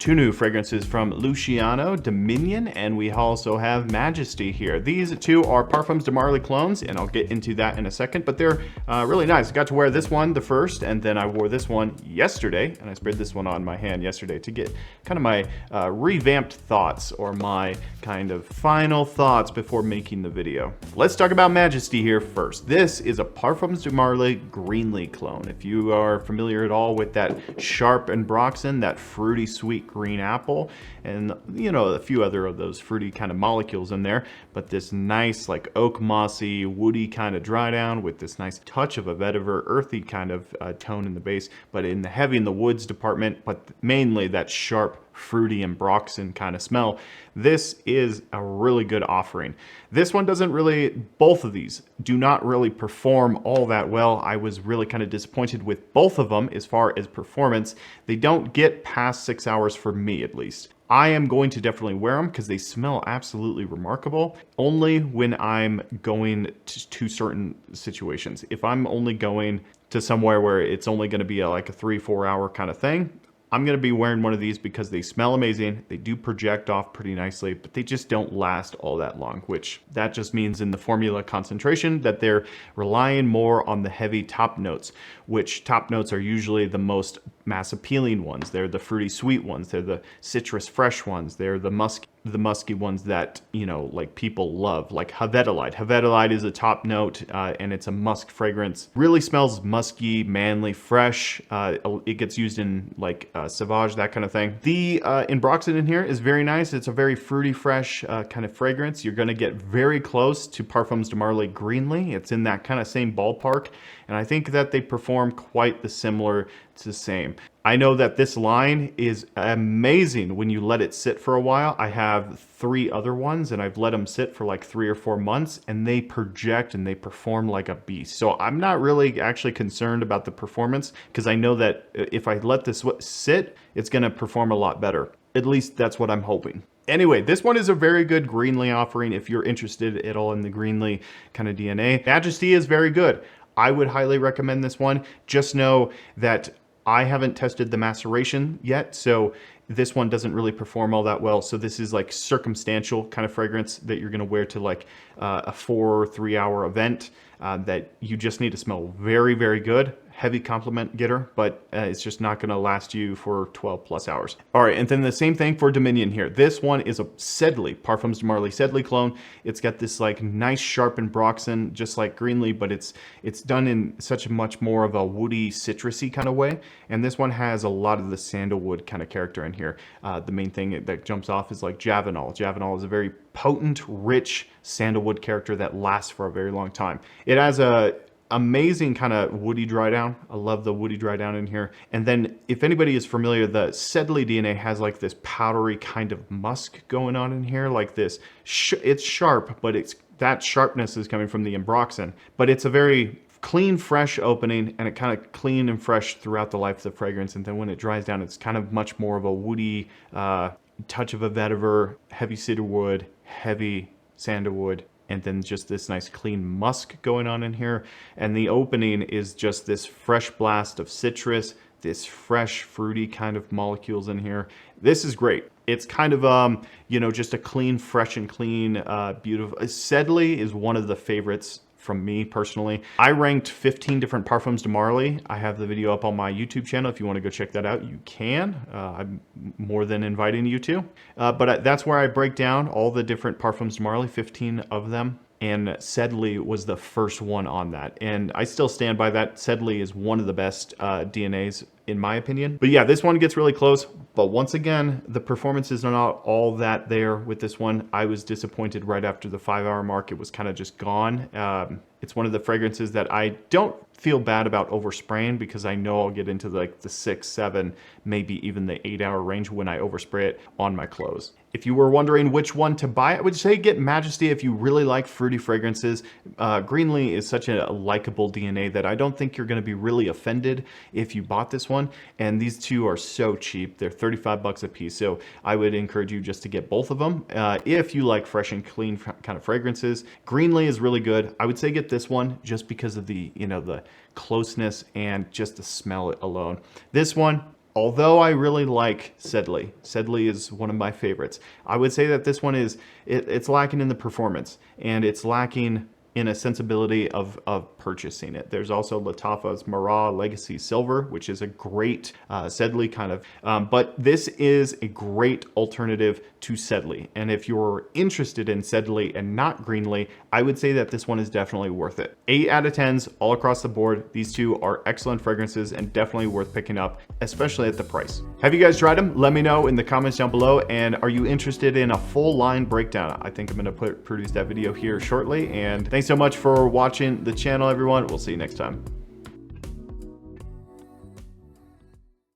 Two new fragrances from Lucianno, Dominion, and we also have Majesty here. These two are Parfums de Marly clones, and I'll get into that in a second, but they're really nice. I got to wear this one the first, and then I wore this one yesterday, and I sprayed this one on my hand yesterday to get kind of my revamped thoughts, or my kind of final thoughts before making the video. Let's talk about Majesty here first. This is a Parfums de Marly Greenly clone. If you are familiar at all with that Sharp and Broxen, that fruity sweet green apple, and you know, a few other of those fruity kind of molecules in there, but this nice like oak mossy woody kind of dry down with this nice touch of a vetiver earthy kind of tone in the base, but in the heavy in the woods department, but mainly that sharp fruity and Broxen kind of smell. This is a really good offering. This one doesn't really, both of these do not really perform all that well. I was really kind of disappointed with both of them as far as performance. They don't get past 6 hours for me, at least. I am going to definitely wear them because they smell absolutely remarkable, only when I'm going to certain situations. If I'm only going to somewhere where it's only going to be like a 3-4 hour kind of thing, I'm going to be wearing one of these because they smell amazing. They do project off pretty nicely, but they just don't last all that long, which that just means in the formula concentration that they're relying more on the heavy top notes, which top notes are usually the most mass appealing ones. They're the fruity sweet ones. They're the citrus fresh ones. They're the musky ones that, you know, like people love, like Havetalite. Havetalite is a top note and it's a musk fragrance. Really smells musky, manly, fresh. It gets used in like Sauvage, that kind of thing. The in Broxen in here is very nice. It's a very fruity, fresh kind of fragrance. You're going to get very close to Parfums de Marly Greenly. It's in that kind of same ballpark, and I think that they perform quite the similar to the same. I know that this line is amazing when you let it sit for a while. I have 3 other ones and I've let them sit for like 3 or 4 months, and they project and they perform like a beast. So I'm not really actually concerned about the performance because I know that if I let this sit, it's going to perform a lot better. At least that's what I'm hoping. Anyway, this one is a very good Greenly offering if you're interested at all in the Greenly kind of DNA. Majesty is very good. I would highly recommend this one. Just know that I haven't tested the maceration yet, so this one doesn't really perform all that well. So this is like circumstantial kind of fragrance that you're going to wear to like a 4 or 3 hour event that you just need to smell very, very good. Heavy compliment getter, but it's just not going to last you for 12 plus hours. All right, and then the same thing for Dominion here. This one is a Sedley, Parfums de Marly Sedley clone. It's got this like nice sharpened Broxen, just like Greenly, but it's done in such a much more of a woody, citrusy kind of way. And this one has a lot of the sandalwood kind of character in here. The main thing that jumps off is like Javanol. Javanol is a very potent, rich sandalwood character that lasts for a very long time. It has a amazing kind of woody dry down. I love the woody dry down in here. And then if anybody is familiar, the Sedley DNA has like this powdery kind of musk going on in here, like this. It's sharp, but that sharpness is coming from the Broxen, but it's a very clean, fresh opening, and it kind of clean and fresh throughout the life of the fragrance. And then when it dries down, it's kind of much more of a woody touch of a vetiver, heavy cedarwood, heavy sandalwood, and then just this nice clean musk going on in here. And the opening is just this fresh blast of citrus, this fresh fruity kind of molecules in here. This is great. It's kind of, you know, just a clean, fresh and clean, beautiful. Sedley is one of the favorites from me personally. I ranked 15 different Parfums de Marly. I have the video up on my YouTube channel. If you want to go check that out, you can. I'm more than inviting you to. But that's where I break down all the different Parfums de Marly, 15 of them. And Sedley was the first one on that. And I still stand by that. Sedley is one of the best DNAs in my opinion. But yeah, this one gets really close. But once again, the performances are not all that there with this one. I was disappointed right after the 5 hour mark. It was kind of just gone. It's one of the fragrances that I don't feel bad about overspraying because I know I'll get into like the 6, 7, maybe even the 8 hour range when I overspray it on my clothes. If you were wondering which one to buy, I would say get Majesty if you really like fruity fragrances. Greenly is such a likable DNA that I don't think you're going to be really offended if you bought this one. And these two are so cheap. They're 35 bucks a piece. So I would encourage you just to get both of them. If you like fresh and clean kind of fragrances, Greenly is really good. I would say get this one just because of the, you know, the closeness and just the smell alone. This one, Although I really like Sedley. Sedley is one of my favorites. I would say that this one is, it's lacking in the performance, and it's lacking in a sensibility of purchasing it. There's also Lattafa's Marat Legacy Silver, which is a great Sedley kind of, but this is a great alternative to Sedley. And if you're interested in Sedley and not Greenlee, I would say that this one is definitely worth it. 8 out of 10s all across the board. These two are excellent fragrances and definitely worth picking up, especially at the price. Have you guys tried them? Let me know in the comments down below. And are you interested in a full line breakdown? I think I'm gonna produce that video here shortly. And thanks so much for watching the channel, everyone. We'll see you next time.